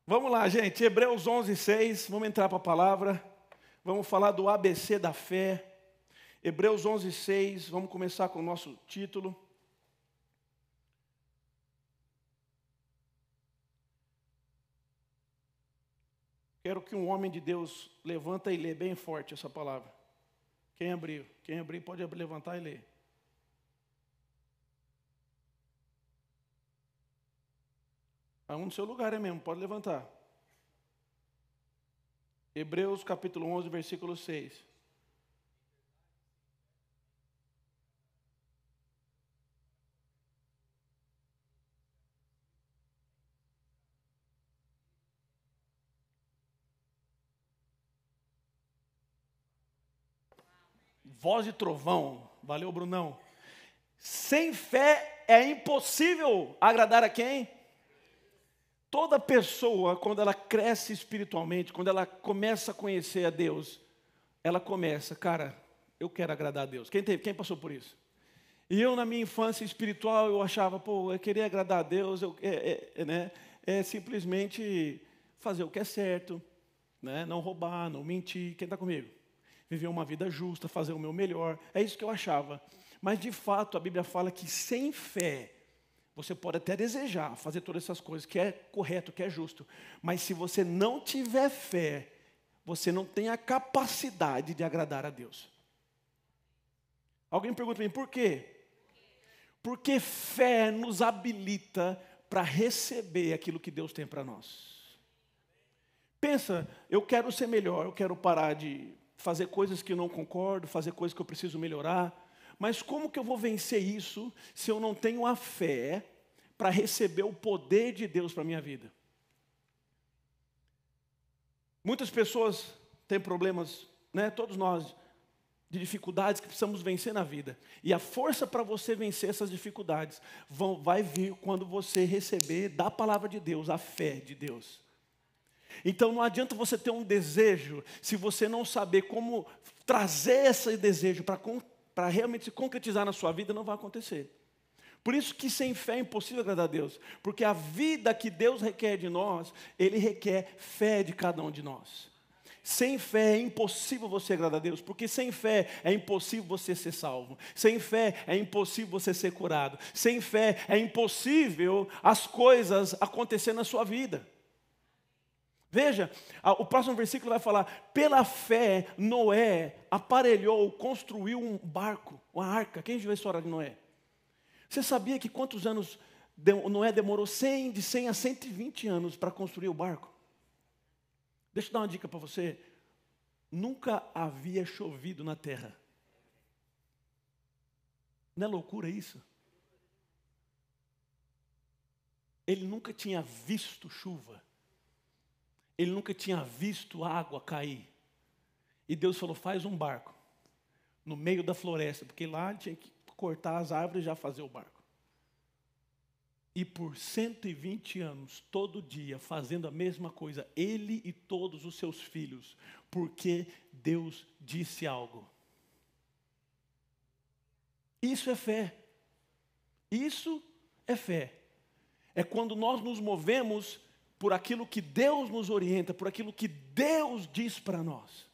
Vamos lá, gente. Hebreus 11:6. Vamos entrar para a palavra. Vamos falar do ABC da fé. Hebreus 11:6. Vamos começar com o nosso título. Quero que um homem de Deus levanta e lê bem forte essa palavra. Quem abrir pode levantar e ler. No seu lugar é mesmo, pode levantar. Hebreus capítulo 11, versículo 6. Voz de trovão. Valeu, Brunão. Sem fé é impossível agradar a quem? Toda pessoa, quando ela cresce espiritualmente, quando ela começa a conhecer a Deus, ela começa, cara, eu quero agradar a Deus. Quem passou por isso? E eu, na minha infância espiritual, eu achava, eu queria agradar a Deus, simplesmente fazer o que é certo, né? Não roubar, não mentir. Quem está comigo? Viver uma vida justa, fazer o meu melhor. É isso que eu achava. Mas, de fato, a Bíblia fala que sem fé, você pode até desejar fazer todas essas coisas, que é correto, que é justo. Mas se você não tiver fé, você não tem a capacidade de agradar a Deus. Alguém pergunta para mim, por quê? Porque fé nos habilita para receber aquilo que Deus tem para nós. Pensa, eu quero ser melhor, eu quero parar de fazer coisas que eu não concordo, fazer coisas que eu preciso melhorar. Mas como que eu vou vencer isso se eu não tenho a fé para receber o poder de Deus para a minha vida? Muitas pessoas têm problemas, né? Todos nós, de dificuldades que precisamos vencer na vida. E a força para você vencer essas dificuldades vai vir quando você receber da palavra de Deus, a fé de Deus. Então não adianta você ter um desejo, se você não saber como trazer esse desejo para realmente se concretizar na sua vida, não vai acontecer. Por isso que sem fé é impossível agradar a Deus. Porque a vida que Deus requer de nós, Ele requer fé de cada um de nós. Sem fé é impossível você agradar a Deus, porque sem fé é impossível você ser salvo. Sem fé é impossível você ser curado. Sem fé é impossível as coisas acontecerem na sua vida. Veja, o próximo versículo vai falar, pela fé Noé aparelhou, construiu um barco, uma arca. Quem viu a história de Noé? Você sabia que quantos anos Noé demorou? De 100 a 120 anos para construir o barco? Deixa eu dar uma dica para você. Nunca havia chovido na terra. Não é loucura isso? Ele nunca tinha visto chuva. Ele nunca tinha visto água cair. E Deus falou, faz um barco no meio da floresta, porque lá tinha que cortar as árvores e já fazer o barco. E por 120 anos, todo dia, fazendo a mesma coisa, ele e todos os seus filhos, porque Deus disse algo. Isso é fé. Isso é fé. É quando nós nos movemos por aquilo que Deus nos orienta, por aquilo que Deus diz para nós.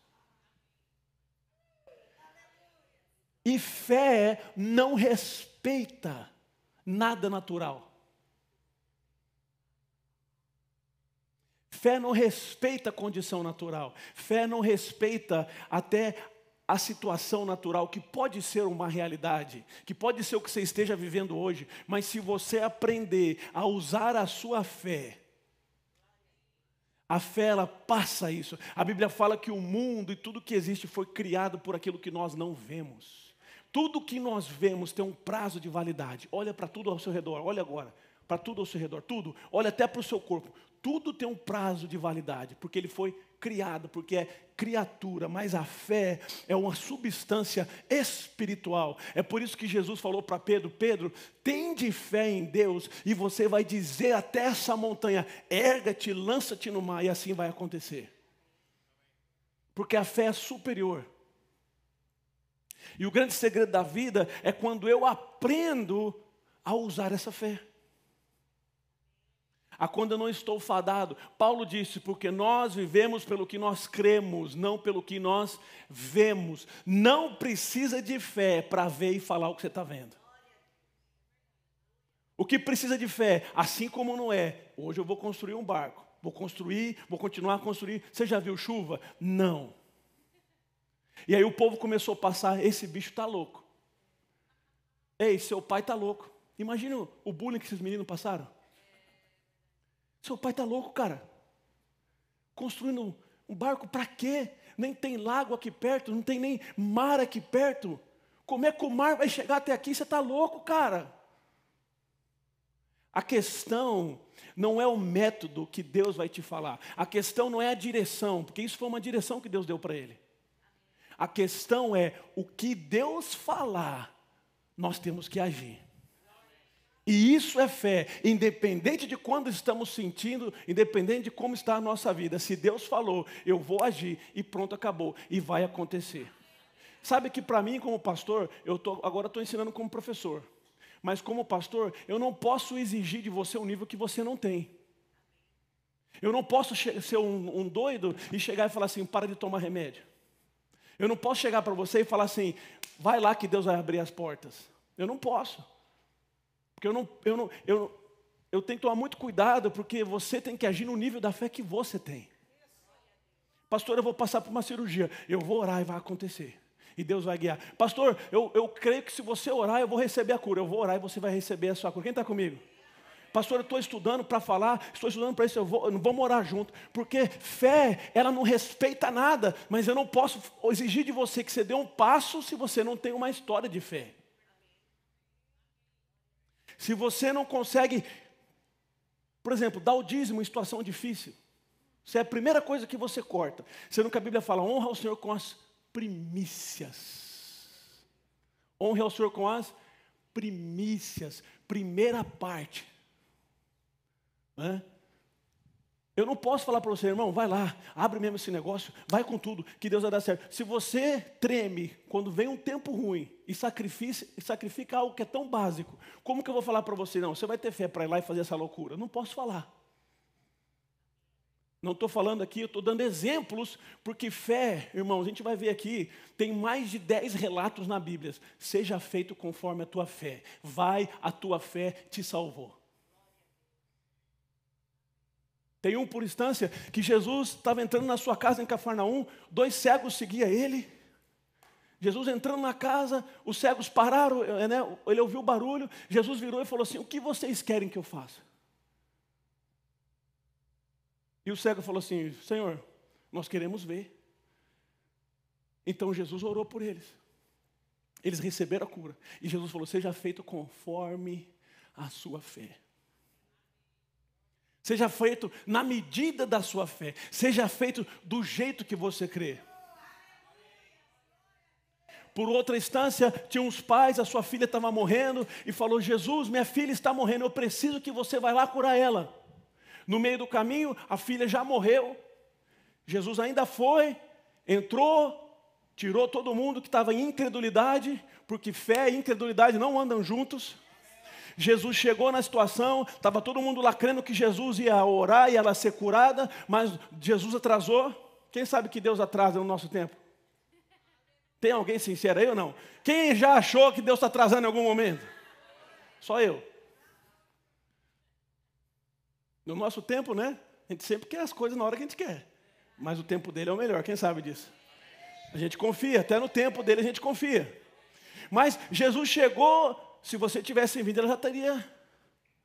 E fé não respeita nada natural. Fé não respeita a condição natural. Fé não respeita até a situação natural, que pode ser uma realidade, que pode ser o que você esteja vivendo hoje, mas se você aprender a usar a sua fé, a fé, ela passa isso. A Bíblia fala que o mundo e tudo que existe foi criado por aquilo que nós não vemos. Tudo que nós vemos tem um prazo de validade. Olha para tudo ao seu redor, olha agora. Para tudo ao seu redor, tudo. Olha até para o seu corpo. Tudo tem um prazo de validade, porque ele foi criado, porque é criatura. Mas a fé é uma substância espiritual. É por isso que Jesus falou para Pedro, Pedro, tende fé em Deus, e você vai dizer até essa montanha, erga-te, lança-te no mar, e assim vai acontecer. Porque a fé é superior. E o grande segredo da vida é quando eu aprendo a usar essa fé. a quando eu não estou fadado. Paulo disse, porque nós vivemos pelo que nós cremos, não pelo que nós vemos. Não precisa de fé para ver e falar o que você está vendo. O que precisa de fé, assim como Noé, hoje eu vou construir um barco, vou continuar a construir. Você já viu chuva? Não. E aí o povo começou a passar, esse bicho está louco. Ei, seu pai está louco. Imagina o bullying que esses meninos passaram. Seu pai está louco, cara. Construindo um barco para quê? Nem tem lago aqui perto, não tem nem mar aqui perto. Como é que o mar vai chegar até aqui? Você está louco, cara. A questão não é o método que Deus vai te falar. A questão não é a direção, porque isso foi uma direção que Deus deu para ele. A questão é o que Deus falar, nós temos que agir. E isso é fé, independente de quando estamos sentindo, independente de como está a nossa vida. Se Deus falou, eu vou agir e pronto, acabou. E vai acontecer. Sabe que para mim como pastor, agora estou ensinando como professor. Mas como pastor, eu não posso exigir de você um nível que você não tem. Eu não posso ser um doido e chegar e falar assim, para de tomar remédio. Eu não posso chegar para você e falar assim, vai lá que Deus vai abrir as portas. Eu não posso. Porque eu tenho que tomar muito cuidado, porque você tem que agir no nível da fé que você tem. Pastor, eu vou passar por uma cirurgia. Eu vou orar e vai acontecer. E Deus vai guiar. Pastor, eu creio que se você orar, eu vou receber a cura. Eu vou orar e você vai receber a sua cura. Quem está comigo? Pastor, eu estou estudando para falar, estou estudando para isso, vamos orar junto. Porque fé, ela não respeita nada. Mas eu não posso exigir de você que você dê um passo se você não tem uma história de fé. Se você não consegue, por exemplo, dar o dízimo em situação difícil, isso é a primeira coisa que você corta. Sendo que a Bíblia fala, honra ao Senhor com as primícias. Honre ao Senhor com as primícias. Primeira parte. Eu não posso falar para você, irmão, vai lá, abre mesmo esse negócio, vai com tudo, que Deus vai dar certo. Se você treme quando vem um tempo ruim e sacrifica algo que é tão básico, como que eu vou falar para você? Não, você vai ter fé para ir lá e fazer essa loucura. Não posso falar. Não estou falando aqui, eu estou dando exemplos, porque fé, irmãos, a gente vai ver aqui, tem mais de 10 relatos na Bíblia. Seja feito conforme a tua fé. Vai, a tua fé te salvou. Tem um, por instância, que Jesus estava entrando na sua casa em Cafarnaum, 2 cegos seguiam ele. Jesus entrando na casa, os cegos pararam, ele ouviu o barulho, Jesus virou e falou assim, o que vocês querem que eu faça? E o cego falou assim, Senhor, nós queremos ver. Então Jesus orou por eles. Eles receberam a cura. E Jesus falou, seja feito conforme a sua fé. Seja feito na medida da sua fé. Seja feito do jeito que você crê. Por outra instância, tinha uns pais, a sua filha estava morrendo e falou, Jesus, minha filha está morrendo, eu preciso que você vá lá curar ela. No meio do caminho, a filha já morreu. Jesus ainda foi, entrou, tirou todo mundo que estava em incredulidade, porque fé e incredulidade não andam juntos. Jesus chegou na situação, estava todo mundo lá crendo que Jesus ia orar e ela ser curada, mas Jesus atrasou. Quem sabe que Deus atrasa no nosso tempo? Tem alguém sincero aí ou não? Quem já achou que Deus está atrasando em algum momento? Só eu. No nosso tempo, né? A gente sempre quer as coisas na hora que a gente quer. Mas o tempo dele é o melhor, quem sabe disso? A gente confia, até no tempo dele a gente confia. Mas Jesus chegou, se você tivesse vindo, ela já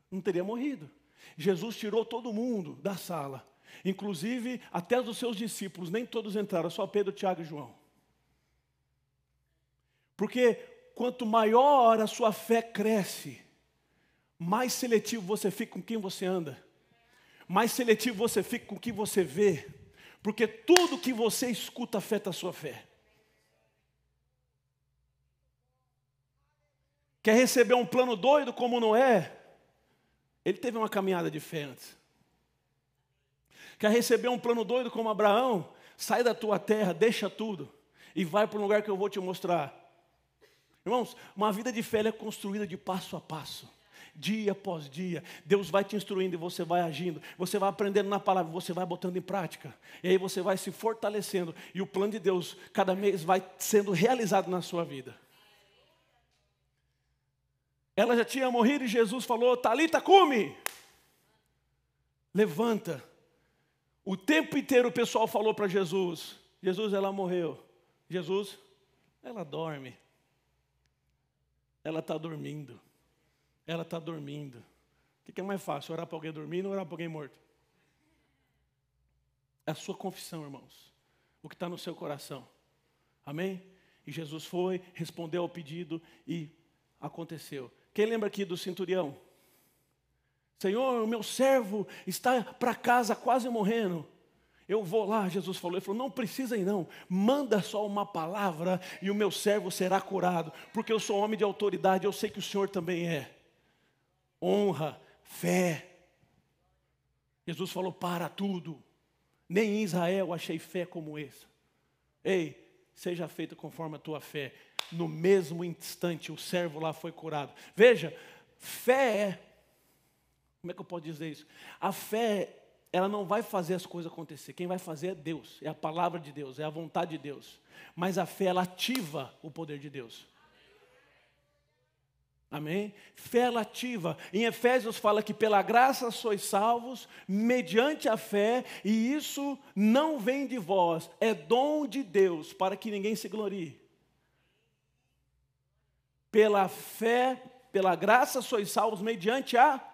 não teria morrido. Jesus tirou todo mundo da sala. Inclusive, até os seus discípulos, nem todos entraram, só Pedro, Tiago e João. Porque quanto maior a sua fé cresce, mais seletivo você fica com quem você anda. Mais seletivo você fica com o que você vê. Porque tudo que você escuta afeta a sua fé. Quer receber um plano doido como Noé? Ele teve uma caminhada de fé antes. Quer receber um plano doido como Abraão? Sai da tua terra, deixa tudo e vai para um lugar que eu vou te mostrar. Irmãos, uma vida de fé é construída de passo a passo. dia após dia. Deus vai te instruindo e você vai agindo. Você vai aprendendo na palavra, você vai botando em prática. E aí você vai se fortalecendo. E o plano de Deus, cada mês, vai sendo realizado na sua vida. Ela já tinha morrido e Jesus falou, Talita cumi. Levanta. O tempo inteiro o pessoal falou para Jesus, Jesus, ela morreu. Jesus, ela dorme. Ela está dormindo. Ela está dormindo. O que é mais fácil, orar para alguém dormindo ou orar para alguém morto? É a sua confissão, irmãos. O que está no seu coração. Amém? E Jesus foi, respondeu ao pedido e aconteceu. Quem lembra aqui do centurião? Senhor, o meu servo está para casa quase morrendo. Eu vou lá, Jesus falou. Ele falou, não precisa ir não. Manda só uma palavra e o meu servo será curado. Porque eu sou homem de autoridade, eu sei que o Senhor também é. Honra, fé. Jesus falou, para tudo. Nem em Israel achei fé como essa. Ei, seja feita conforme a tua fé. No mesmo instante o servo lá foi curado. Veja, fé é... Como é que eu posso dizer isso? A fé, ela não vai fazer as coisas acontecer. Quem vai fazer é Deus, é a palavra de Deus, é a vontade de Deus. Mas a fé, ela ativa o poder de Deus. Amém? Fé, ela ativa. Em Efésios fala que pela graça sois salvos, mediante a fé, e isso não vem de vós, é dom de Deus, para que ninguém se glorie. Pela fé, pela graça sois salvos, mediante a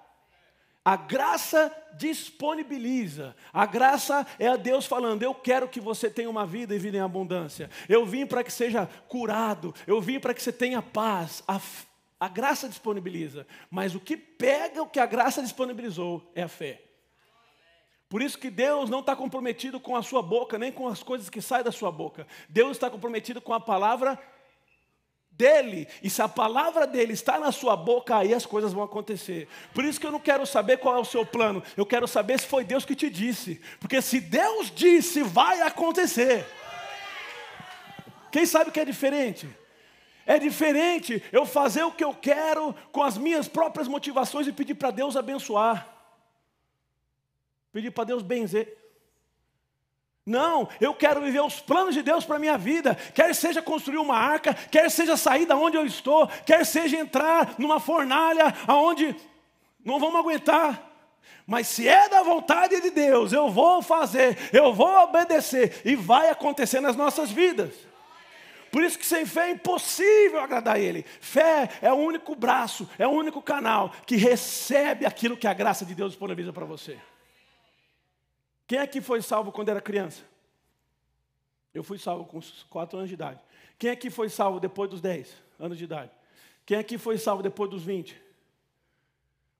graça disponibiliza. A graça é a Deus falando, eu quero que você tenha uma vida e vida em abundância. Eu vim para que seja curado. Eu vim para que você tenha paz. A graça disponibiliza. Mas o que pega o que a graça disponibilizou é a fé. Por isso que Deus não está comprometido com a sua boca, nem com as coisas que saem da sua boca. Deus está comprometido com a palavra dele, e se a palavra dele está na sua boca, aí as coisas vão acontecer. Por isso que eu não quero saber qual é o seu plano, eu quero saber se foi Deus que te disse, porque se Deus disse, vai acontecer. Quem sabe que é diferente? É diferente eu fazer o que eu quero com as minhas próprias motivações e pedir para Deus abençoar, pedir para Deus benzer. Não, eu quero viver os planos de Deus para a minha vida. Quer seja construir uma arca, quer seja sair da onde eu estou, quer seja entrar numa fornalha aonde não vamos aguentar. Mas se é da vontade de Deus, eu vou fazer, eu vou obedecer e vai acontecer nas nossas vidas. Por isso que sem fé é impossível agradar a Ele. Fé é o único braço, é o único canal que recebe aquilo que a graça de Deus disponibiliza para você. Quem aqui foi salvo quando era criança? Eu fui salvo com 4 anos de idade. Quem aqui foi salvo depois dos 10 anos de idade? Quem aqui foi salvo depois dos 20?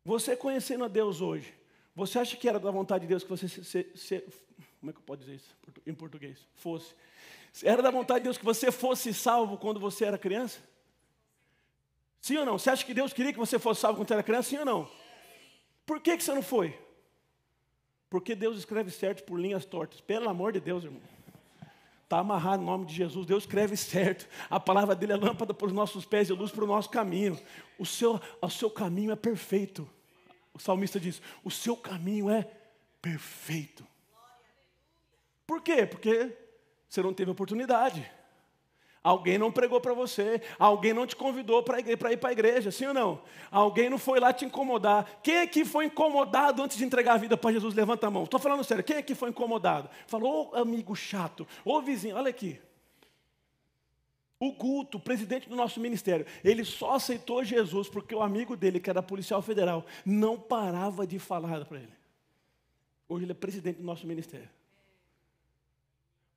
Você conhecendo a Deus hoje, você acha que era da vontade de Deus que você como é que eu posso dizer isso em português? Fosse. Era da vontade de Deus que você fosse salvo quando você era criança? Sim ou não? Você acha que Deus queria que você fosse salvo quando você era criança? Sim ou não? Por que você não foi? Porque Deus escreve certo por linhas tortas. Pelo amor de Deus, irmão. Está amarrado no nome de Jesus. Deus escreve certo. A palavra dele é lâmpada para os nossos pés e luz para o nosso caminho. O seu caminho é perfeito. O salmista diz, o seu caminho é perfeito. Por quê? Porque você não teve oportunidade. Alguém não pregou para você, alguém não te convidou para ir para a igreja, sim ou não? Alguém não foi lá te incomodar. Quem aqui foi incomodado antes de entregar a vida para Jesus? Levanta a mão. Estou falando sério, quem aqui foi incomodado? Falou, ô amigo chato, ô vizinho, olha aqui. O Guto, presidente do nosso ministério, ele só aceitou Jesus porque o amigo dele, que era policial federal, não parava de falar para ele. Hoje ele é presidente do nosso ministério.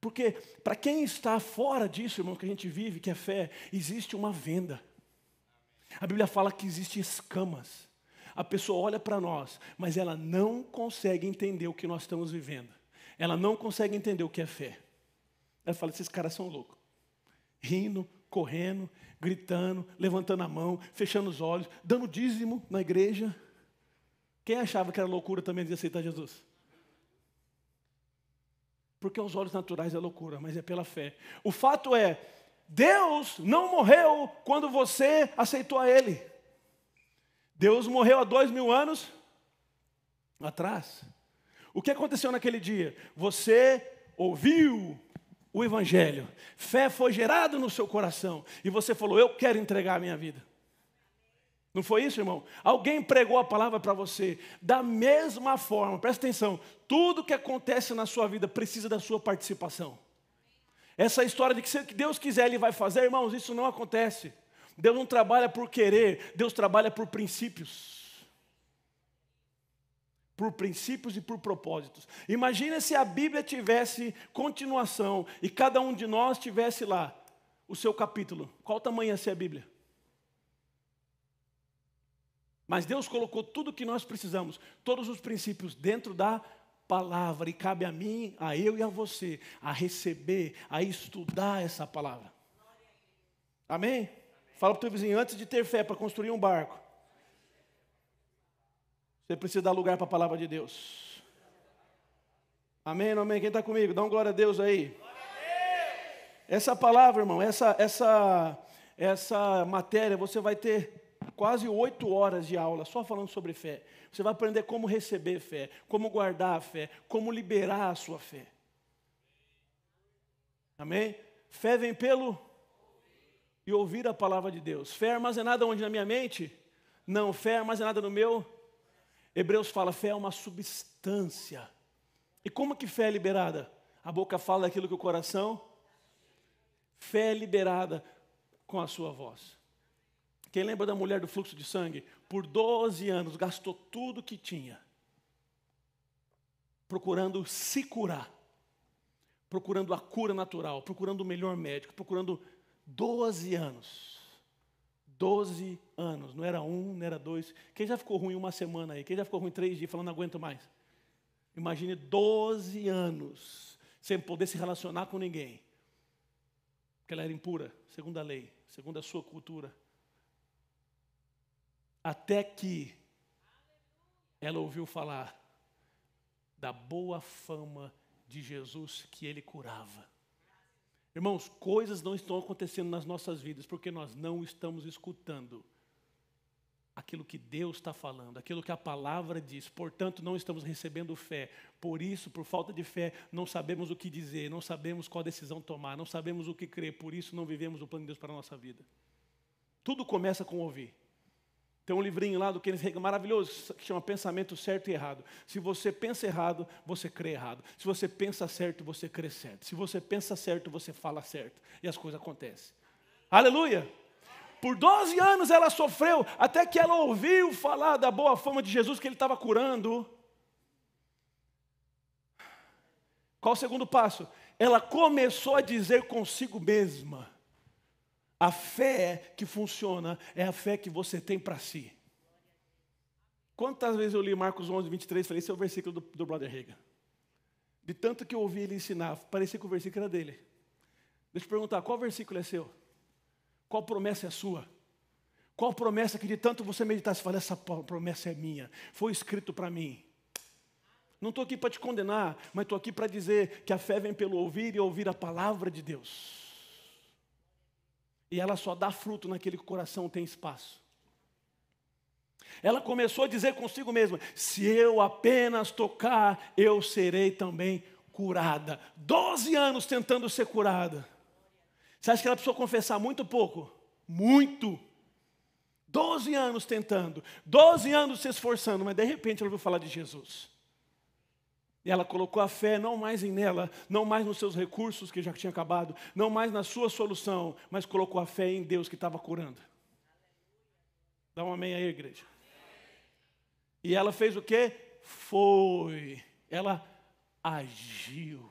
Porque para quem está fora disso, irmão, que a gente vive, que é fé, existe uma venda. A Bíblia fala que existem escamas. A pessoa olha para nós, mas ela não consegue entender o que nós estamos vivendo. Ela não consegue entender o que é fé. Ela fala, esses caras são loucos. Rindo, correndo, gritando, levantando a mão, fechando os olhos, dando dízimo na igreja. Quem achava que era loucura também de aceitar Jesus? Porque aos olhos naturais é loucura, mas é pela fé. O fato é, Deus não morreu quando você aceitou a Ele. Deus morreu há 2000 anos atrás. O que aconteceu naquele dia? Você ouviu o Evangelho, fé foi gerada no seu coração, e você falou, eu quero entregar a minha vida. Não foi isso, irmão? Alguém pregou a palavra para você. Da mesma forma, presta atenção, tudo que acontece na sua vida precisa da sua participação. Essa história de que se Deus quiser, Ele vai fazer, irmãos, isso não acontece. Deus não trabalha por querer, Deus trabalha por princípios. Por princípios e por propósitos. Imagina se a Bíblia tivesse continuação e cada um de nós tivesse lá o seu capítulo. Qual tamanho ia ser a Bíblia? Mas Deus colocou tudo o que nós precisamos, todos os princípios dentro da palavra. E cabe a mim, a eu e a você, a receber, a estudar essa palavra. Amém? Fala para o teu vizinho, antes de ter fé para construir um barco, você precisa dar lugar para a palavra de Deus. Amém, não amém? Quem está comigo? Dá um glória a Deus aí. Essa palavra, irmão, essa matéria, você vai ter quase 8 horas de aula só falando sobre fé. Você vai aprender como receber fé, como guardar a fé, como liberar a sua fé. Amém? Fé vem pelo e ouvir a palavra de Deus. Fé armazenada onde? Na minha mente? Não, fé armazenada no meu. Hebreus fala, fé é uma substância. E como que fé é liberada? A boca fala aquilo que o coração. Fé é liberada com a sua voz. Quem lembra da mulher do fluxo de sangue? Por 12 anos gastou tudo que tinha, procurando se curar, procurando a cura natural, procurando o melhor médico, procurando 12 anos. 12 anos, não era 1, não era 2. Quem já ficou ruim uma semana aí? Quem já ficou ruim 3 dias falando não aguento mais? Imagine 12 anos sem poder se relacionar com ninguém. Porque ela era impura, segundo a lei, segundo a sua cultura. Até que ela ouviu falar da boa fama de Jesus que ele curava. Irmãos, coisas não estão acontecendo nas nossas vidas porque nós não estamos escutando aquilo que Deus está falando, aquilo que a palavra diz. Portanto, não estamos recebendo fé. Por isso, por falta de fé, não sabemos o que dizer, não sabemos qual decisão tomar, não sabemos o que crer. Por isso, não vivemos o plano de Deus para a nossa vida. Tudo começa com ouvir. Tem um livrinho lá do Kenneth Hagin maravilhoso, que chama Pensamento Certo e Errado. Se você pensa errado, você crê errado. Se você pensa certo, você crê certo. Se você pensa certo, você fala certo. E as coisas acontecem. Aleluia! Por 12 anos ela sofreu, até que ela ouviu falar da boa fama de Jesus que ele estava curando. Qual o segundo passo? Ela começou a dizer consigo mesma. A fé que funciona é a fé que você tem para si. Quantas vezes eu li Marcos 11, 23 e falei, esse é o versículo do Brother Hagin. De tanto que eu ouvi ele ensinar, parecia que o versículo era dele. Deixa eu perguntar, qual versículo é seu? Qual promessa é sua? Qual promessa que de tanto você meditar, você fala, essa promessa é minha, foi escrito para mim. Não estou aqui para te condenar, mas estou aqui para dizer que a fé vem pelo ouvir e ouvir a palavra de Deus. E ela só dá fruto naquele que o coração tem espaço. Ela começou a dizer consigo mesma, se eu apenas tocar, eu serei também curada. 12 anos tentando ser curada. Você acha que ela precisou confessar muito pouco? Muito. 12 anos tentando, 12 anos se esforçando, mas de repente ela ouviu falar de Jesus. E ela colocou a fé não mais em nela, não mais nos seus recursos que já tinha acabado, não mais na sua solução, mas colocou a fé em Deus que estava curando. Dá um amém aí, igreja. E ela fez o quê? Ela agiu.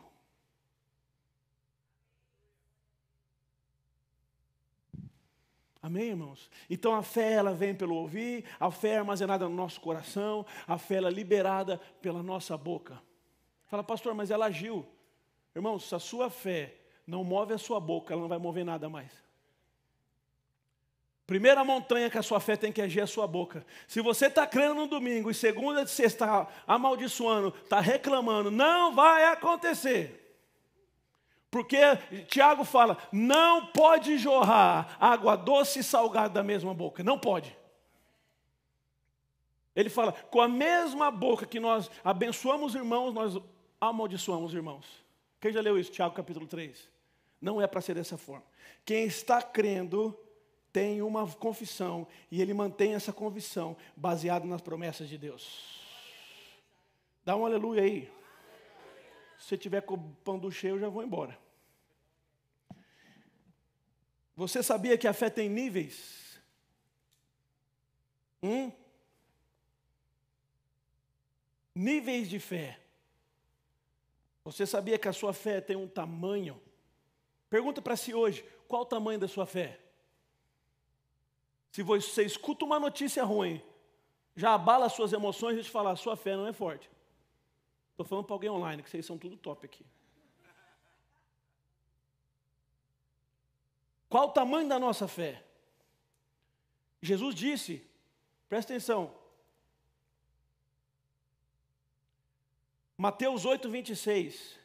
Amém, irmãos? Então a fé, ela vem pelo ouvir, a fé é armazenada no nosso coração, a fé ela é liberada pela nossa boca. Fala, pastor, mas ela agiu. Irmãos, se a sua fé não move a sua boca, ela não vai mover nada mais. Primeira montanha que a sua fé tem que agir é a sua boca. Se você está crendo no domingo e segunda você está amaldiçoando, está reclamando, não vai acontecer. Porque Tiago fala, não pode jorrar água doce e salgada da mesma boca. Não pode. Ele fala, com a mesma boca que nós abençoamos irmãos, nós amaldiçoamos irmãos. Quem já leu isso? Tiago capítulo 3. Não é para ser dessa forma. Quem está crendo tem uma confissão e ele mantém essa convicção baseada nas promessas de Deus. Dá um aleluia aí. Se você tiver com o pão do cheio, eu já vou embora. Você sabia que a fé tem níveis? Níveis de fé. Você sabia que a sua fé tem um tamanho? Pergunta para si hoje, qual o tamanho da sua fé? Se você escuta uma notícia ruim, já abala as suas emoções e te falar, sua fé não é forte. Estou falando para alguém online, que vocês são tudo top aqui. Qual o tamanho da nossa fé? Jesus disse, presta atenção, Mateus 8, 26.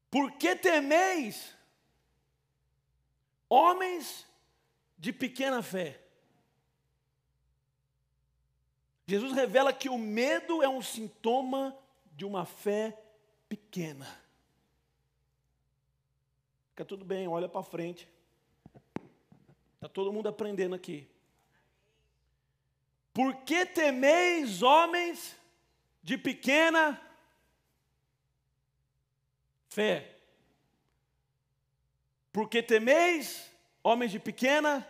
Por que temeis, homens de pequena fé? Jesus revela que o medo é um sintoma de uma fé pequena. Fica tudo bem, olha para frente. Está todo mundo aprendendo aqui. Por que temeis, homens de pequena fé? Porque temeis, homens de pequena,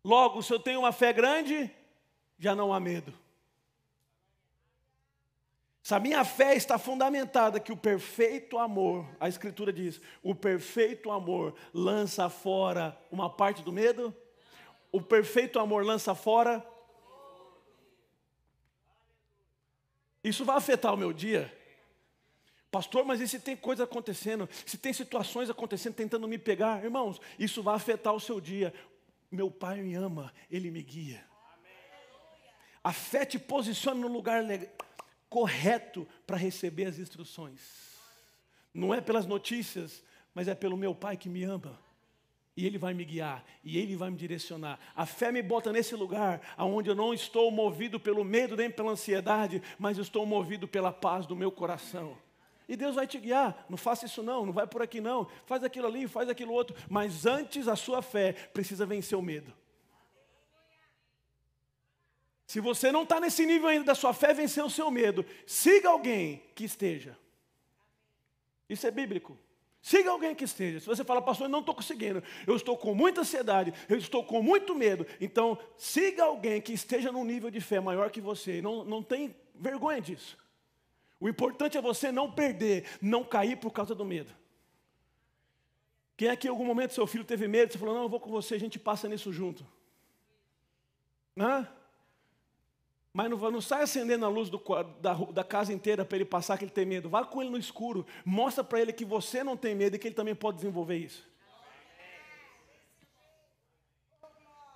logo, se eu tenho uma fé grande, já não há medo. Se a minha fé está fundamentada que o perfeito amor, a Escritura diz, o perfeito amor lança fora uma parte do medo, o perfeito amor lança fora. Isso vai afetar o meu dia. Pastor, mas e se tem coisa acontecendo, se tem situações acontecendo, tentando me pegar? Irmãos, isso vai afetar o seu dia. Meu Pai me ama, Ele me guia. A fé te posiciona no lugar correto para receber as instruções. Não é pelas notícias, mas é pelo meu Pai que me ama. E Ele vai me guiar, e Ele vai me direcionar. A fé me bota nesse lugar, onde eu não estou movido pelo medo, nem pela ansiedade, mas estou movido pela paz do meu coração. E Deus vai te guiar, não faça isso não vai por aqui não, faz aquilo ali, faz aquilo outro. Mas antes a sua fé precisa vencer o medo. Se você não está nesse nível ainda da sua fé vencer o seu medo, siga alguém que esteja. Isso é bíblico. Siga alguém que esteja. Se você fala, pastor, eu não estou conseguindo, eu estou com muita ansiedade, eu estou com muito medo, então siga alguém que esteja num nível de fé maior que você. Não tem vergonha disso. O importante é você não perder, não cair por causa do medo. Quem é que em algum momento seu filho teve medo, você falou, não, eu vou com você, a gente passa nisso junto. Mas não sai acendendo a luz da casa inteira para ele passar que ele tem medo. Vá com ele no escuro, mostra para ele que você não tem medo e que ele também pode desenvolver isso.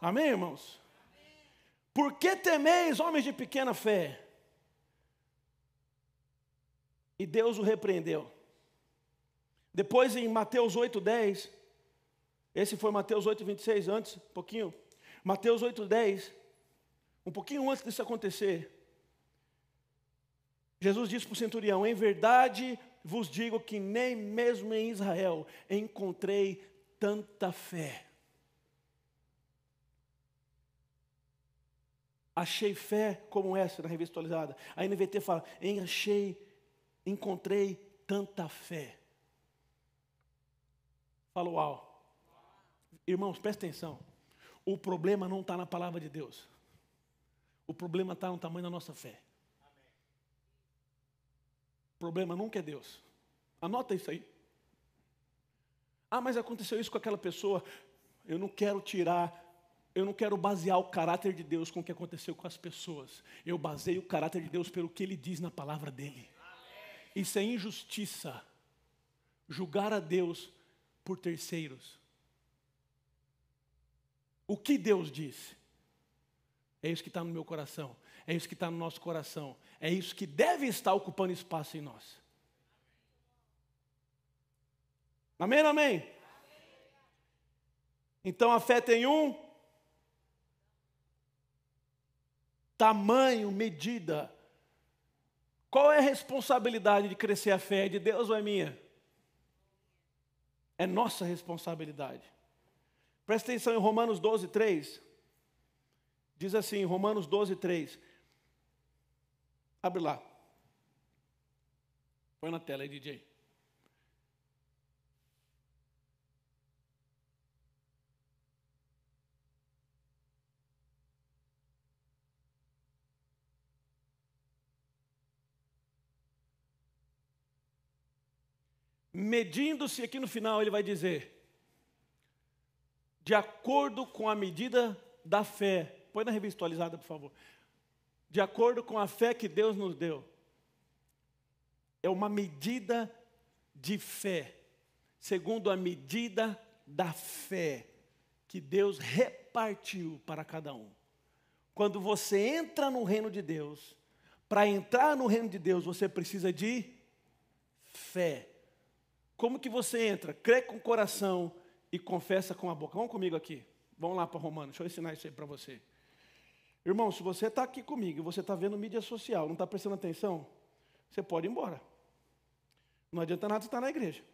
Amém, irmãos? Por que temeis, homens de pequena fé? E Deus o repreendeu. Depois em Mateus 8:10, esse foi Mateus 8:26, antes, um pouquinho. Mateus 8:10, um pouquinho antes disso acontecer, Jesus disse para o centurião, em verdade vos digo que nem mesmo em Israel encontrei tanta fé. Achei fé como essa na revista atualizada. A NVT fala, encontrei tanta fé. Fala uau. Irmãos, presta atenção. O problema não está na palavra de Deus. O problema está no tamanho da nossa fé. O problema nunca é Deus. Anota isso aí. Mas aconteceu isso com aquela pessoa. Eu não quero basear o caráter de Deus com o que aconteceu com as pessoas. Eu baseio o caráter de Deus pelo que Ele diz na palavra dEle. Isso é injustiça. Julgar a Deus por terceiros. O que Deus disse? É isso que está no meu coração. É isso que está no nosso coração. É isso que deve estar ocupando espaço em nós. Amém, amém? Então a fé tem um tamanho, medida. Qual é a responsabilidade de crescer a fé? É de Deus ou é minha? É nossa responsabilidade. Presta atenção em Romanos 12, 3. Diz assim, Romanos 12, 3. Abre lá. Põe na tela aí, DJ. Medindo-se, aqui no final ele vai dizer, de acordo com a medida da fé. Põe na revista atualizada, por favor. De acordo com a fé que Deus nos deu. É uma medida de fé. Segundo a medida da fé que Deus repartiu para cada um. Quando você entra no reino de Deus, para entrar no reino de Deus, você precisa de fé. Como que você entra? Crê com o coração e confessa com a boca. Vamos comigo aqui. Vamos lá para Romanos. Deixa eu ensinar isso aí para você. Irmão, se você está aqui comigo e você está vendo mídia social, não está prestando atenção, você pode ir embora. Não adianta nada você estar na igreja.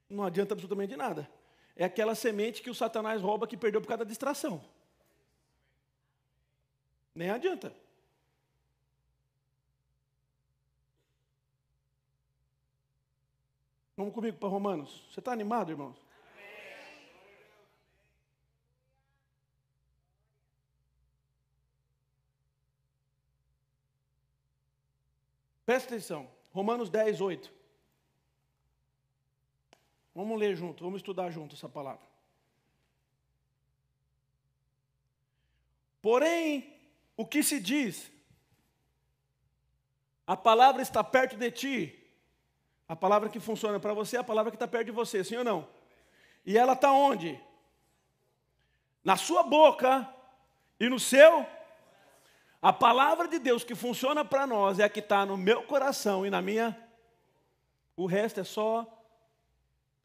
Não adianta absolutamente nada. É aquela semente que o Satanás rouba que perdeu por causa da distração. Nem adianta. Vamos comigo para Romanos. Você está animado, irmãos? Presta atenção. Romanos 10, 8. Vamos ler junto, vamos estudar junto essa palavra. Porém, o que se diz? A palavra está perto de ti. A palavra que funciona para você é a palavra que está perto de você, sim ou não? E ela está onde? Na sua boca e no seu. A palavra de Deus que funciona para nós é a que está no meu coração e na minha. O resto é só.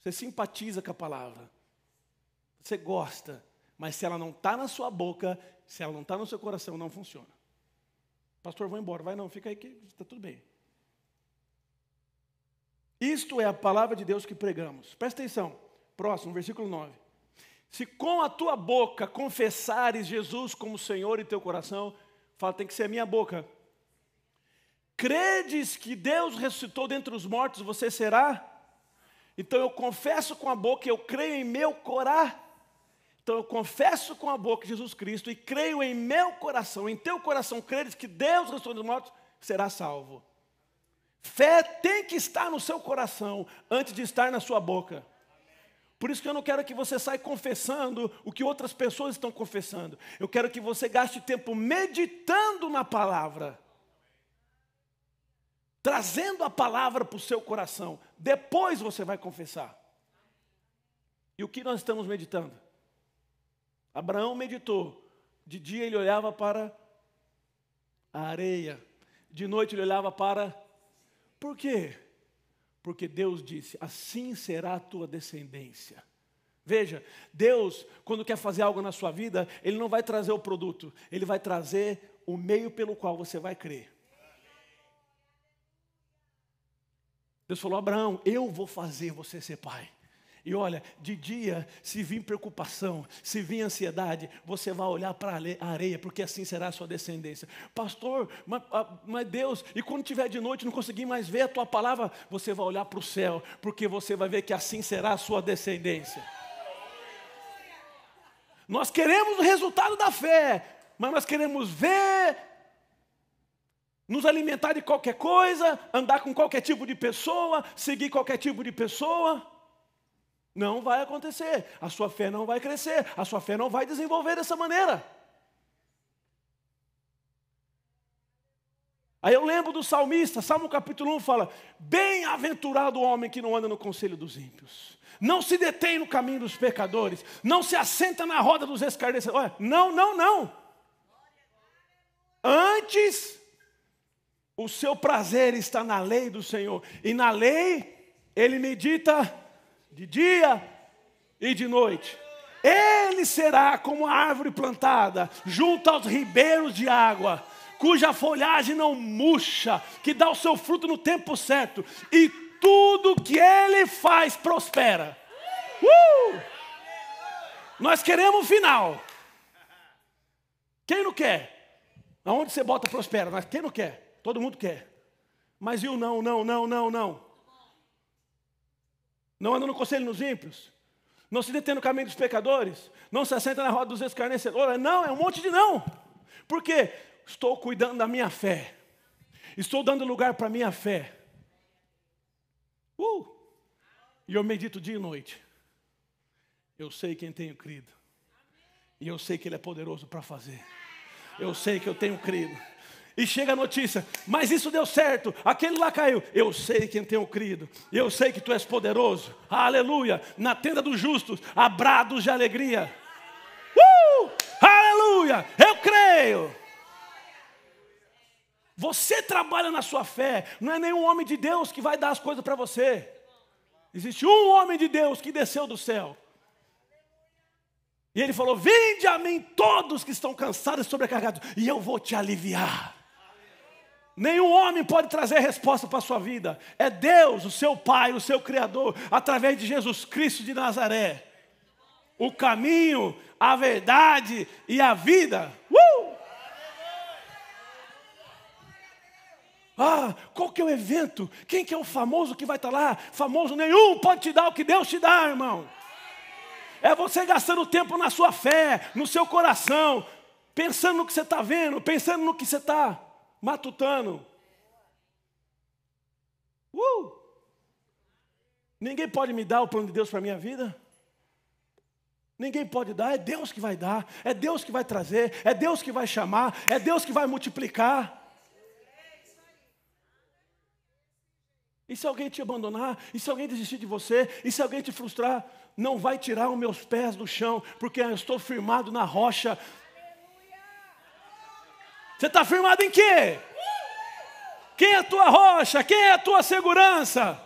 Você simpatiza com a palavra. Você gosta. Mas se ela não está na sua boca, se ela não está no seu coração, não funciona. Pastor, vou embora. Vai não, fica aí que está tudo bem. Isto é a palavra de Deus que pregamos. Presta atenção. Próximo, versículo 9. Se com a tua boca confessares Jesus como Senhor em teu coração, fala, tem que ser a minha boca. Credes que Deus ressuscitou dentre os mortos, você será? Então eu confesso com a boca, eu creio em meu coração. Então eu confesso com a boca Jesus Cristo e creio em meu coração. Em teu coração credes que Deus ressuscitou dos mortos, será salvo. Fé tem que estar no seu coração antes de estar na sua boca. Por isso que eu não quero que você saia confessando o que outras pessoas estão confessando. Eu quero que você gaste tempo meditando na palavra. Trazendo a palavra para o seu coração. Depois você vai confessar. E o que nós estamos meditando? Abraão meditou. De dia ele olhava para a areia. De noite ele olhava para... Por quê? Porque Deus disse, assim será a tua descendência. Veja, Deus, quando quer fazer algo na sua vida, Ele não vai trazer o produto, Ele vai trazer o meio pelo qual você vai crer. Deus falou, Abraão, eu vou fazer você ser pai. E olha, de dia, se vir preocupação, se vir ansiedade, você vai olhar para a areia, porque assim será a sua descendência. Pastor, mas Deus, e quando tiver de noite não conseguir mais ver a tua palavra, você vai olhar para o céu, porque você vai ver que assim será a sua descendência. Nós queremos o resultado da fé, mas nós queremos ver, nos alimentar de qualquer coisa, andar com qualquer tipo de pessoa, seguir qualquer tipo de pessoa. Não vai acontecer, a sua fé não vai crescer, a sua fé não vai desenvolver dessa maneira. Aí eu lembro do salmista, Salmo capítulo 1 fala, bem-aventurado o homem que não anda no conselho dos ímpios, não se detém no caminho dos pecadores, não se assenta na roda dos escarnecedores. Olha, não. Antes, o seu prazer está na lei do Senhor, e na lei ele medita de dia e de noite. Ele será como a árvore plantada junto aos ribeiros de água, cuja folhagem não murcha, que dá o seu fruto no tempo certo, e tudo que ele faz prospera. Nós queremos o final. Quem não quer? Aonde você bota prospera? Mas quem não quer? Todo mundo quer. Mas e o não? Não anda no conselho dos ímpios. Não se detém no caminho dos pecadores. Não se assenta na roda dos escarnecedores. Não, é um monte de não. Por quê? Estou cuidando da minha fé. Estou dando lugar para a minha fé. E eu medito dia e noite. Eu sei quem tenho crido. E eu sei que Ele é poderoso para fazer. Eu sei que eu tenho crido. E chega a notícia, mas isso deu certo, aquele lá caiu. Eu sei quem tenho crido. Eu sei que Tu és poderoso. Aleluia. Na tenda dos justos há brados de alegria. Aleluia. Eu creio. Você trabalha na sua fé. Não é nenhum homem de Deus que vai dar as coisas para você. Existe um homem de Deus que desceu do céu. E Ele falou, vinde a mim todos que estão cansados e sobrecarregados, e eu vou te aliviar. Nenhum homem pode trazer resposta para a sua vida. É Deus, o seu Pai, o seu Criador, através de Jesus Cristo de Nazaré. O caminho, a verdade e a vida. Qual que é o evento? Quem que é o famoso que vai estar lá? Famoso nenhum pode te dar o que Deus te dá, irmão. É você gastando tempo na sua fé, no seu coração, pensando no que você está vendo, pensando no que você está matutando. Ninguém pode me dar o plano de Deus para a minha vida. Ninguém pode dar, é Deus que vai dar, é Deus que vai trazer, é Deus que vai chamar, é Deus que vai multiplicar. E se alguém te abandonar, e se alguém desistir de você, e se alguém te frustrar, não vai tirar os meus pés do chão, porque eu estou firmado na rocha. Você está firmado em quê? Quem é a tua rocha? Quem é a tua segurança?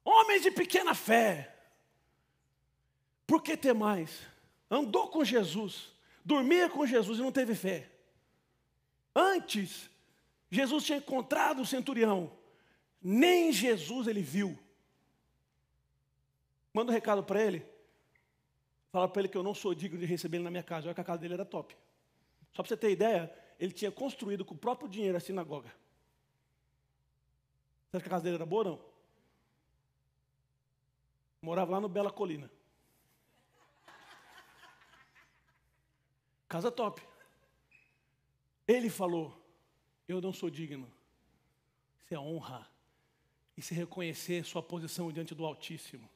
Homens de pequena fé. Por que ter mais? Andou com Jesus, dormia com Jesus e não teve fé. Antes, Jesus tinha encontrado o centurião. Nem Jesus ele viu. Manda um recado para ele. Fala para ele que eu não sou digno de receber ele na minha casa. Olha que a casa dele era top. Só para você ter ideia, ele tinha construído com o próprio dinheiro a sinagoga. Você acha que a casa dele era boa ou não? Morava lá no Bela Colina. Casa top. Ele falou, eu não sou digno. Isso é honra. Isso é reconhecer sua posição diante do Altíssimo.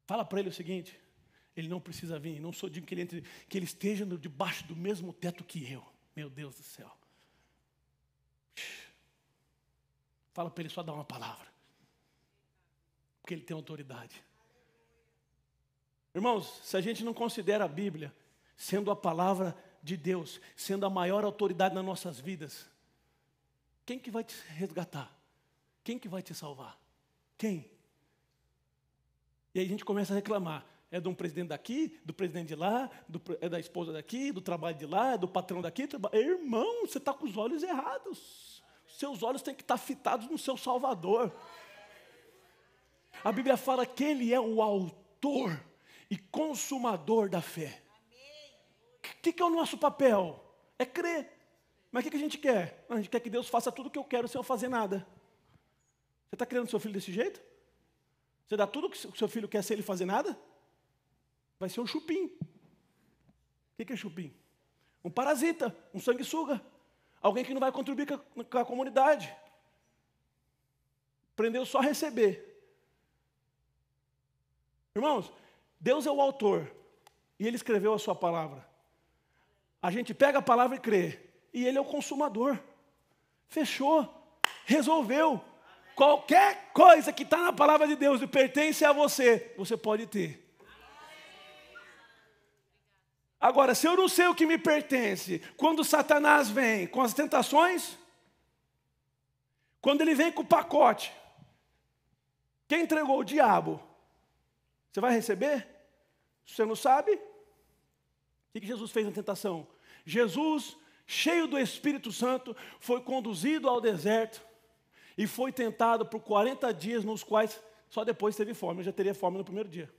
Fala para ele o seguinte, ele não precisa vir, não sou digno que ele esteja debaixo do mesmo teto que eu. Meu Deus do céu. Fala para ele só dar uma palavra. Porque ele tem autoridade. Irmãos, se a gente não considera a Bíblia sendo a palavra de Deus, sendo a maior autoridade nas nossas vidas, quem que vai te resgatar? Quem que vai te salvar? Quem? E aí a gente começa a reclamar. É de um presidente daqui, do presidente de lá, é da esposa daqui, do trabalho de lá, é do patrão daqui. Irmão, você está com os olhos errados. Seus olhos têm que estar fitados no seu Salvador. A Bíblia fala que Ele é o autor e consumador da fé. O que é o nosso papel? É crer. Mas o que a gente quer? A gente quer que Deus faça tudo o que eu quero sem eu fazer nada. Você está criando seu filho desse jeito? Você dá tudo o que o seu filho quer sem ele fazer nada? Vai ser um chupim. O que é chupim? Um parasita, um sanguessuga. Alguém que não vai contribuir com a comunidade. Aprendeu só a receber. Irmãos, Deus é o autor e Ele escreveu a sua palavra. A gente pega a palavra e crê. E Ele é o consumador. Fechou. Resolveu. Qualquer coisa que está na palavra de Deus e pertence a você, você pode ter. Agora, se eu não sei o que me pertence, quando Satanás vem com as tentações, quando ele vem com o pacote, quem entregou? O diabo. Você vai receber? Se você não sabe, o que Jesus fez na tentação? Jesus, cheio do Espírito Santo, foi conduzido ao deserto e foi tentado por 40 dias, nos quais só depois teve fome. Eu já teria fome no primeiro dia.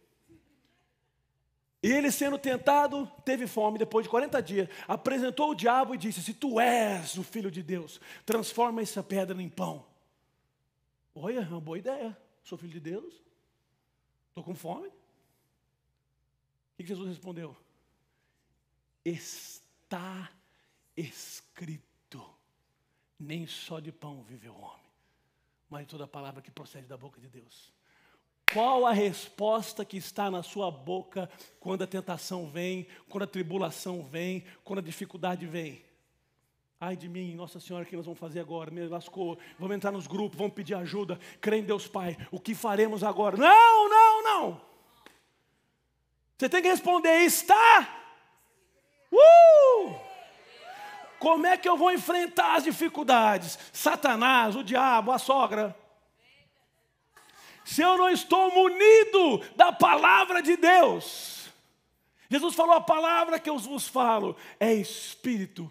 E ele sendo tentado, teve fome depois de 40 dias. Apresentou o diabo e disse: se tu és o Filho de Deus, transforma essa pedra em pão. Olha, é uma boa ideia. Sou filho de Deus. Estou com fome. O que Jesus respondeu? Está escrito: nem só de pão vive o homem, mas de toda palavra que procede da boca de Deus. Qual a resposta que está na sua boca quando a tentação vem, quando a tribulação vem, quando a dificuldade vem? Ai de mim, Nossa Senhora, o que nós vamos fazer agora? Me lascou, vamos entrar nos grupos, vamos pedir ajuda, crê em Deus Pai, o que faremos agora? Não, não, não. Você tem que responder: está. Como é que eu vou enfrentar as dificuldades? Satanás, o diabo, a sogra. Se eu não estou munido da palavra de Deus. Jesus falou: a palavra que eu vos falo é espírito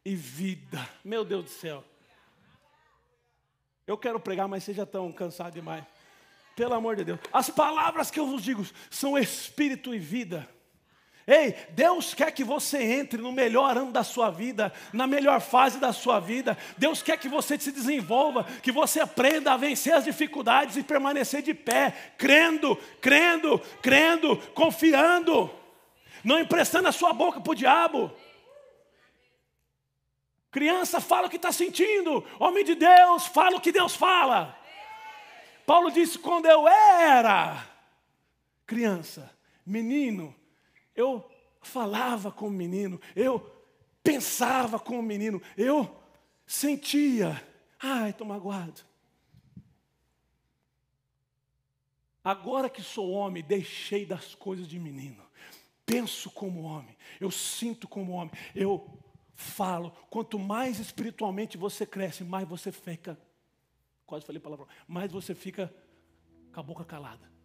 e vida. Meu Deus do céu. Eu quero pregar, mas vocês já estão cansados demais. Pelo amor de Deus. As palavras que eu vos digo são espírito e vida. Ei, Deus quer que você entre no melhor ano da sua vida, na melhor fase da sua vida. Deus quer que você se desenvolva, que você aprenda a vencer as dificuldades e permanecer de pé, crendo, confiando, não emprestando a sua boca para o diabo. Criança, fala o que está sentindo. Homem de Deus, fala o que Deus fala. Paulo disse: quando eu era criança, menino, eu falava como menino, eu pensava como menino, eu sentia. Ai, estou magoado. Agora que sou homem, deixei das coisas de menino. Penso como homem, eu sinto como homem, eu falo. Quanto mais espiritualmente você cresce, mais você fica, quase falei palavrão, mais você fica com a boca calada.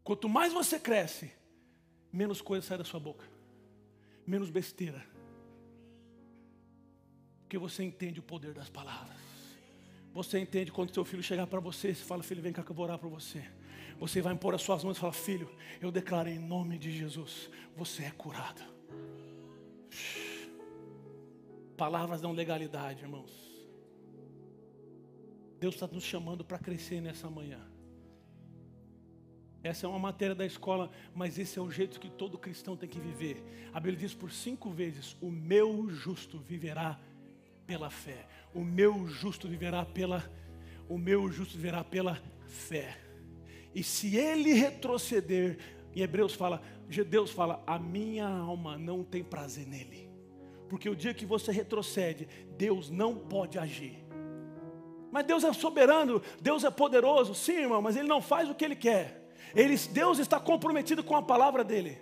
Quanto mais você cresce, menos coisa sai da sua boca, menos besteira, porque você entende o poder das palavras. Você entende quando seu filho chegar para você, você fala: filho, vem cá que eu vou orar para você. Você vai impor as suas mãos e fala: filho, eu declaro em nome de Jesus, você é curado. Palavras dão legalidade, irmãos. Deus está nos chamando para crescer nessa manhã. Essa é uma matéria da escola, mas esse é o jeito que todo cristão tem que viver. A Bíblia diz por 5 vezes: o meu justo viverá pela fé. O meu justo viverá pela fé. E se ele retroceder, em Hebreus fala, Deus fala: a minha alma não tem prazer nele. Porque o dia que você retrocede, Deus não pode agir. Mas Deus é soberano, Deus é poderoso, sim, irmão, mas Ele não faz o que Ele quer. Deus está comprometido com a palavra dEle.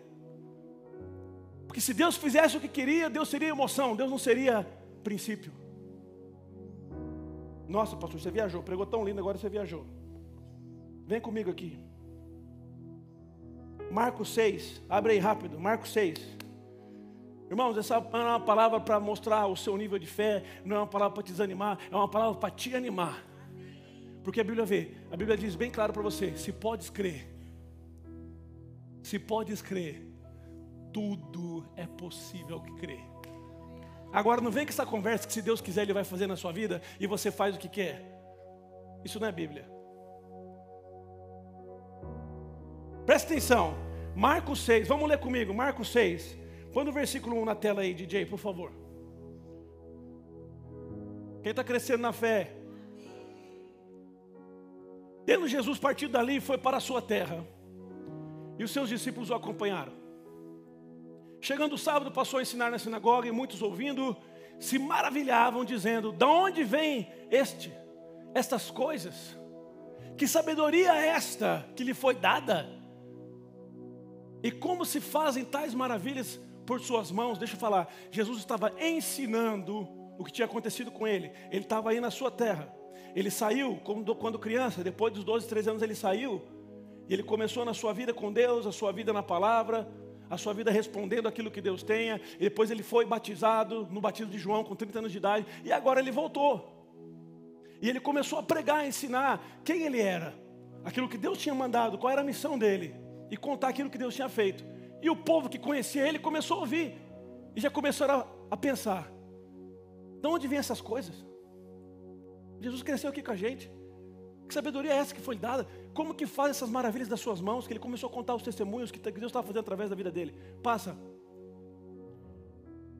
Porque se Deus fizesse o que queria, Deus seria emoção, Deus não seria princípio. Nossa, pastor, você viajou, pregou tão lindo, agora você viajou. Vem comigo aqui. Marcos 6, abre aí rápido, Marcos 6. Irmãos, essa não é uma palavra para mostrar o seu nível de fé, não é uma palavra para te desanimar, é uma palavra para te animar. Porque a Bíblia diz bem claro para você: se podes crer, tudo é possível que crer. Agora não vem com essa conversa que se Deus quiser Ele vai fazer na sua vida e você faz o que quer. Isso não é Bíblia. Presta atenção, Marcos 6, vamos ler comigo, Marcos 6. Põe o versículo 1 na tela aí, DJ, por favor. Quem está crescendo na fé? Tendo Jesus partido dali, foi para a sua terra, e os seus discípulos o acompanharam. Chegando o sábado, passou a ensinar na sinagoga, e muitos ouvindo, se maravilhavam, dizendo: de onde vem estas coisas? Que sabedoria é esta que lhe foi dada? E como se fazem tais maravilhas por suas mãos? Deixa eu falar, Jesus estava ensinando o que tinha acontecido com ele. Ele estava aí na sua terra. Ele saiu quando criança, depois dos 12, 13 anos ele saiu. E ele começou na sua vida com Deus, a sua vida na palavra, a sua vida respondendo aquilo que Deus tenha. E depois ele foi batizado no batismo de João com 30 anos de idade. E agora ele voltou. E ele começou a pregar, a ensinar quem ele era, aquilo que Deus tinha mandado, qual era a missão dele, e contar aquilo que Deus tinha feito. E o povo que conhecia ele começou a ouvir, e já começaram a pensar: de onde vêm essas coisas? Jesus cresceu aqui com a gente. Que sabedoria é essa que foi dada? Como que faz essas maravilhas das suas mãos? Que ele começou a contar os testemunhos que Deus estava fazendo através da vida dele. Passa.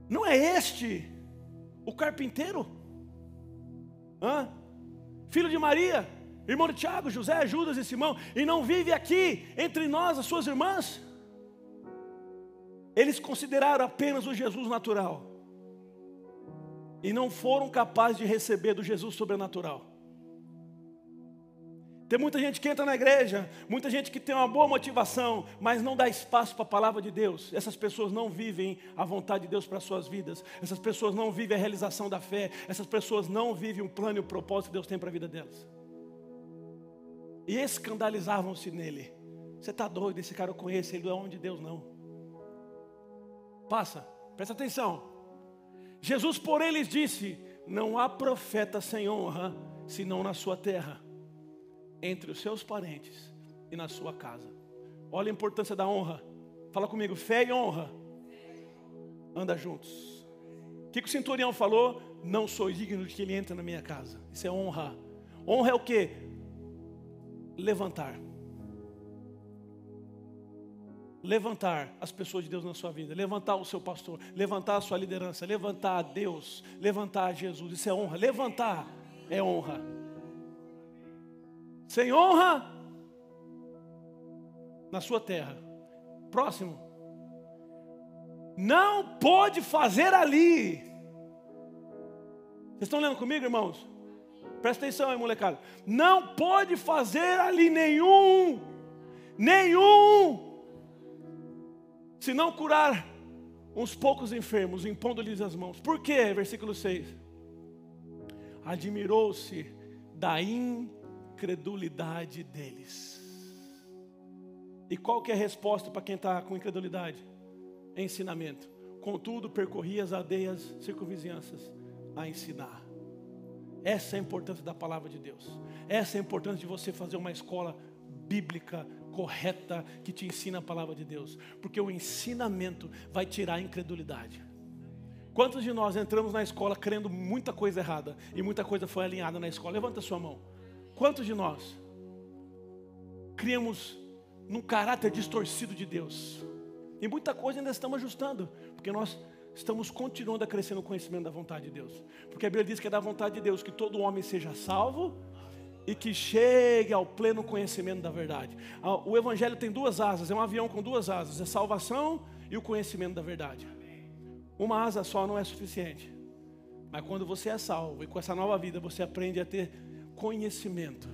Não é este o carpinteiro? Filho de Maria, irmão de Tiago, José, Judas e Simão, e não vive aqui entre nós as suas irmãs? Eles consideraram apenas o Jesus natural e não foram capazes de receber do Jesus sobrenatural. Tem muita gente que entra na igreja, muita gente que tem uma boa motivação, mas não dá espaço para a palavra de Deus. Essas pessoas não vivem a vontade de Deus para as suas vidas. Essas pessoas não vivem a realização da fé. Essas pessoas não vivem o plano e o propósito que Deus tem para a vida delas. E escandalizavam-se nele. Você está doido, esse cara eu conheço, ele não é homem de Deus não. Passa, presta atenção. Jesus, porém, lhes disse: não há profeta sem honra, senão na sua terra, entre os seus parentes e na sua casa. Olha a importância da honra. Fala comigo, fé e honra anda juntos. O que o centurião falou? Não sou digno de que ele entre na minha casa. Isso é honra. Honra é o que? Levantar as pessoas de Deus na sua vida, levantar o seu pastor, levantar a sua liderança, levantar a Deus, levantar a Jesus. Isso é honra. Levantar é honra. Sem honra na sua terra. Próximo. Não pode fazer ali. Vocês estão lendo comigo, irmãos? Presta atenção aí, molecada. Não pode fazer ali nenhum, se não curar uns poucos enfermos, impondo-lhes as mãos. Por quê? Versículo 6. Admirou-se da incredulidade deles. E qual que é a resposta para quem está com incredulidade? Ensinamento. Contudo, percorria as aldeias circunvizinhanças a ensinar. Essa é a importância da palavra de Deus. Essa é a importância de você fazer uma escola bíblica correta que te ensina a palavra de Deus, porque o ensinamento vai tirar a incredulidade. Quantos de nós entramos na escola crendo muita coisa errada e muita coisa foi alinhada na escola? Levanta a sua mão. Quantos de nós criamos num caráter distorcido de Deus? E muita coisa ainda estamos ajustando, porque nós estamos continuando a crescer no conhecimento da vontade de Deus. Porque a Bíblia diz que é da vontade de Deus que todo homem seja salvo e que chegue ao pleno conhecimento da verdade. O Evangelho tem duas asas, é um avião com duas asas, a salvação e o conhecimento da verdade. Uma asa só não é suficiente, mas quando você é salvo e com essa nova vida você aprende a ter conhecimento,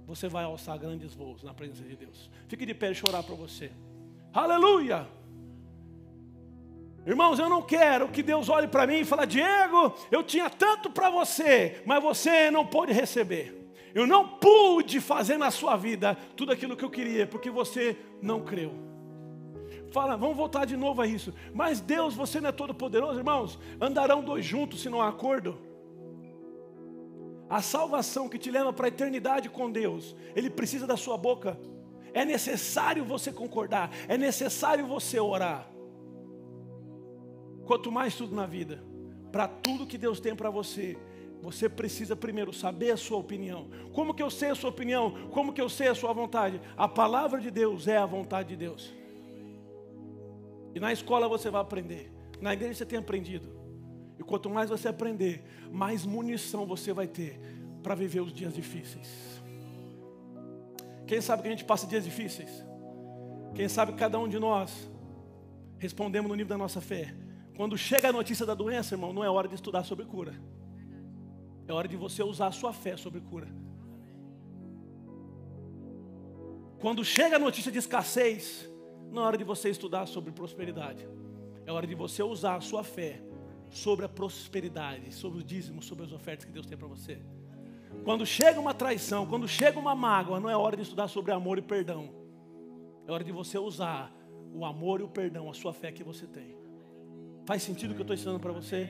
você vai alçar grandes voos na presença de Deus. Fique de pé, deixa eu orar para você. Aleluia! Irmãos, eu não quero que Deus olhe para mim e fale: Diego, eu tinha tanto para você, mas você não pôde receber. Eu não pude fazer na sua vida tudo aquilo que eu queria, porque você não creu. Fala, vamos voltar de novo a isso. Mas Deus, você não é todo poderoso, irmãos? Andarão dois juntos se não há acordo? A salvação que te leva para a eternidade com Deus, Ele precisa da sua boca. É necessário você concordar, é necessário você orar. Quanto mais tudo na vida, para tudo que Deus tem para você, você precisa primeiro saber a sua opinião. Como que eu sei a sua opinião? Como que eu sei a sua vontade? A palavra de Deus é a vontade de Deus. E na escola você vai aprender. Na igreja você tem aprendido. E quanto mais você aprender, mais munição você vai ter para viver os dias difíceis. Quem sabe que a gente passa dias difíceis? Quem sabe que cada um de nós respondemos no nível da nossa fé? Quando chega a notícia da doença, irmão, não é hora de estudar sobre cura. É hora de você usar a sua fé sobre cura. Quando chega a notícia de escassez, Não é hora de você estudar sobre prosperidade. É hora de você usar a sua fé sobre a prosperidade, sobre o dízimo, sobre as ofertas que Deus tem para você. Quando chega uma traição, quando chega uma mágoa, não é hora de estudar sobre amor e perdão. É hora de você usar o amor e o perdão, a sua fé que você tem. Faz sentido o que eu estou ensinando para você?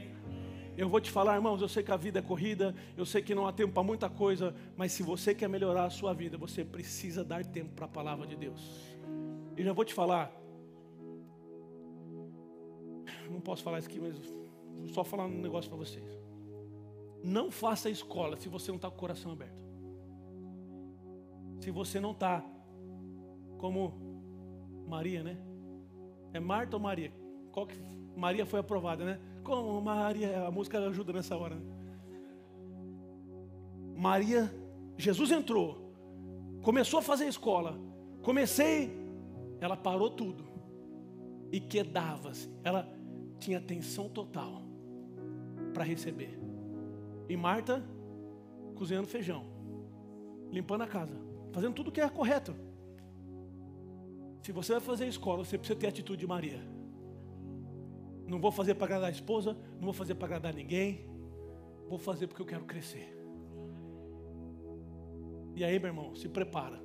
Eu vou te falar, irmãos, eu sei que a vida é corrida, eu sei que não há tempo para muita coisa, mas se você quer melhorar a sua vida, você precisa dar tempo para a palavra de Deus. E já vou te falar, não posso falar isso aqui, mas vou só falar um negócio para vocês. Não faça escola se você não está com o coração aberto. Se você não está como Maria, né? É Marta ou Maria? Maria foi aprovada, né? Como Maria, a música ajuda nessa hora, né? Maria, Jesus entrou, começou a fazer escola, ela parou tudo e quedava-se, ela tinha atenção total para receber. E Marta, cozinhando feijão, limpando a casa, fazendo tudo o que é correto. Se você vai fazer escola, você precisa ter a atitude de Maria. Não vou fazer para agradar a esposa, não vou fazer para agradar ninguém, vou fazer porque eu quero crescer. E aí, meu irmão, se prepara,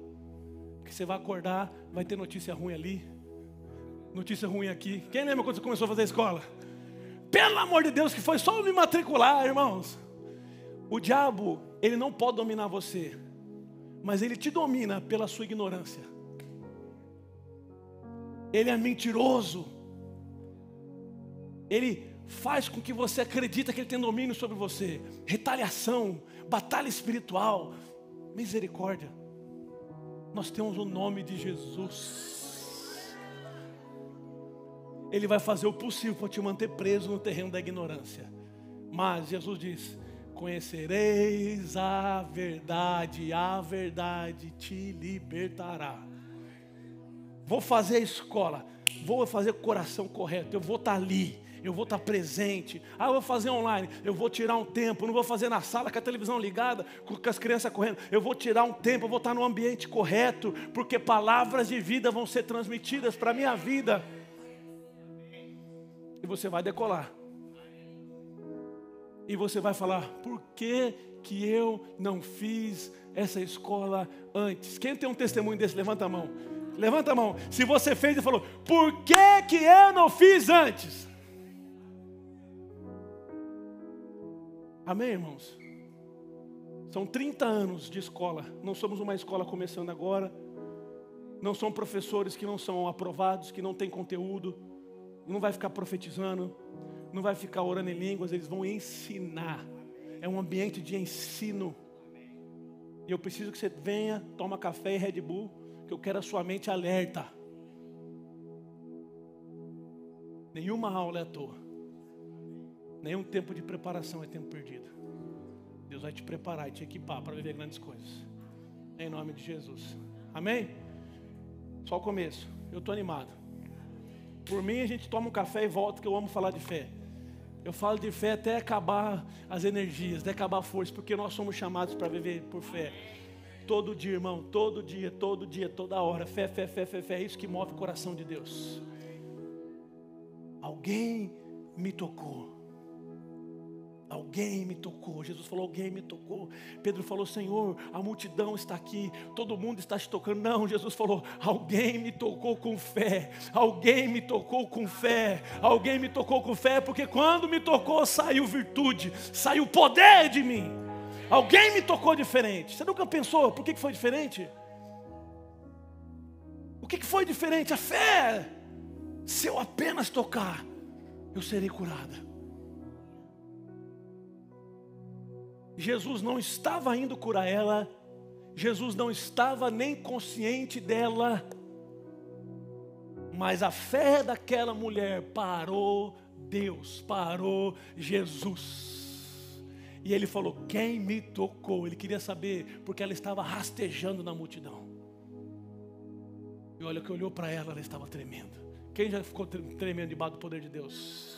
porque você vai acordar, vai ter notícia ruim ali, notícia ruim aqui. Quem lembra quando você começou a fazer escola? Pelo amor de Deus, que foi só eu me matricular, irmãos. O diabo, ele não pode dominar você, mas ele te domina pela sua ignorância. Ele é mentiroso. Ele faz com que você acredite que ele tem domínio sobre você. Retaliação, batalha espiritual, misericórdia. Nós temos o nome de Jesus. Ele vai fazer o possível para te manter preso no terreno da ignorância. Mas Jesus diz: conhecereis a verdade te libertará. Vou fazer a escola, vou fazer o coração correto, eu vou estar ali, eu vou estar presente. Eu vou fazer online, eu vou tirar um tempo, não vou fazer na sala com a televisão ligada, com as crianças correndo. Eu vou tirar um tempo, eu vou estar no ambiente correto, porque palavras de vida vão ser transmitidas para a minha vida. E você vai decolar. E você vai falar: por que eu não fiz essa escola antes? Quem tem um testemunho desse? Levanta a mão. Levanta a mão. Se você fez e falou: por que eu não fiz antes? Amém, irmãos? São 30 anos de escola. Não somos uma escola começando agora. Não são professores que não são aprovados, que não têm conteúdo. Não vai ficar profetizando, não vai ficar orando em línguas. Eles vão ensinar. É um ambiente de ensino. E eu preciso que você venha, toma café e Red Bull, que eu quero a sua mente alerta. Nenhuma aula é à toa. Nenhum tempo de preparação é tempo perdido. Deus vai te preparar e te equipar para viver grandes coisas. Em nome de Jesus. Amém? Só o começo. Eu estou animado. Por mim a gente toma um café e volta, que eu amo falar de fé. Eu falo de fé até acabar as energias, até acabar a força, porque nós somos chamados para viver por fé. Todo dia, irmão, todo dia, toda hora. Fé, fé, fé, fé, fé. É isso que move o coração de Deus. Alguém me tocou. Alguém me tocou. Jesus falou: alguém me tocou. Pedro falou: Senhor, a multidão está aqui, todo mundo está te tocando. Não, Jesus falou: alguém me tocou com fé. Alguém me tocou com fé. Alguém me tocou com fé, porque quando me tocou saiu virtude, saiu poder de mim. Alguém me tocou diferente. Você nunca pensou por que foi diferente? O que foi diferente? A fé. Se eu apenas tocar, eu serei curada. Jesus não estava indo curar ela, Jesus não estava nem consciente dela, mas a fé daquela mulher parou Deus, parou Jesus. E ele falou: quem me tocou? Ele queria saber, porque ela estava rastejando na multidão. E olha que olhou para ela, ela estava tremendo. Quem já ficou tremendo debaixo do poder de Deus?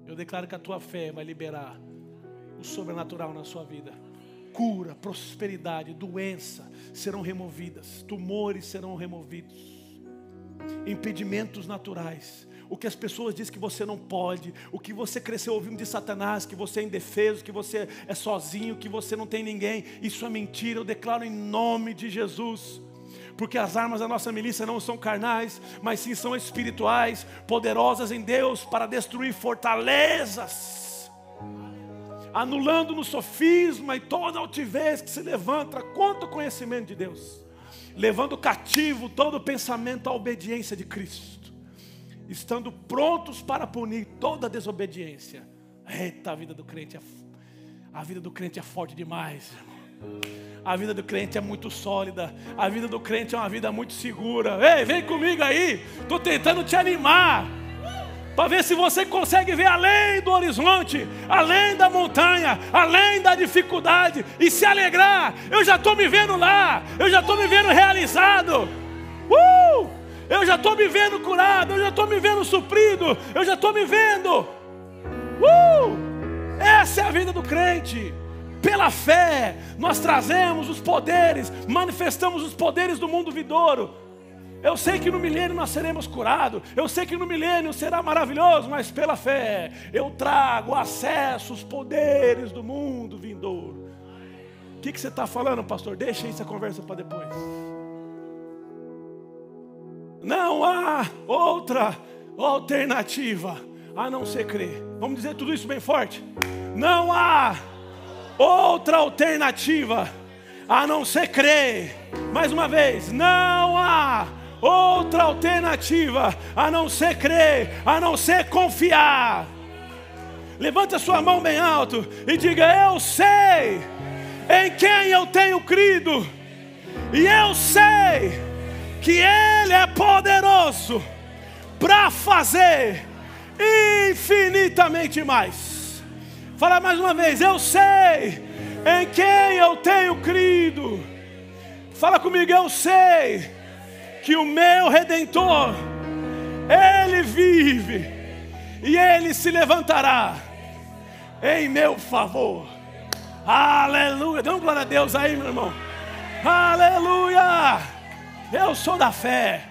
Eu declaro que a tua fé vai liberar o sobrenatural na sua vida. Cura, prosperidade, doença serão removidas, tumores serão removidos. impedimentos naturais, o que as pessoas dizem que você não pode, o que você cresceu ouvindo de Satanás, que você é indefeso, que você é sozinho, que você não tem ninguém, isso é mentira. Eu declaro em nome de Jesus, porque as armas da nossa milícia não são carnais, mas sim são espirituais, poderosas em Deus para destruir fortalezas, anulando no sofisma e toda altivez que se levanta contra o conhecimento de Deus, levando cativo todo pensamento à obediência de Cristo, estando prontos para punir toda desobediência. Eita, a vida do crente é forte demais, irmão. A vida do crente é muito sólida. A vida do crente é uma vida muito segura. Ei, vem comigo aí. Estou tentando te animar, para ver se você consegue ver além do horizonte, além da montanha, além da dificuldade, e se alegrar. Eu já estou me vendo lá, eu já estou me vendo realizado, eu já estou me vendo curado, eu já estou me vendo suprido, eu já estou me vendo. Essa é a vida do crente. Pela fé, nós trazemos os poderes, manifestamos os poderes do mundo vindouro. Eu sei que no milênio nós seremos curados, eu sei que no milênio será maravilhoso, mas pela fé eu trago acesso aos poderes do mundo vindouro. O que você está falando, pastor? Deixa essa conversa para depois. Não há outra alternativa a não ser crer. Vamos dizer tudo isso bem forte. Não há outra alternativa a não ser crer. Mais uma vez, não há outra alternativa a não ser crer, a não ser confiar. Levante a sua mão bem alto e diga: eu sei em quem eu tenho crido, e eu sei que Ele é poderoso para fazer infinitamente mais. Fala mais uma vez: eu sei em quem eu tenho crido. Fala comigo: eu sei que o meu Redentor, Ele vive e Ele se levantará em meu favor. Aleluia. Dê uma glória a Deus aí, meu irmão. Aleluia. Eu sou da fé.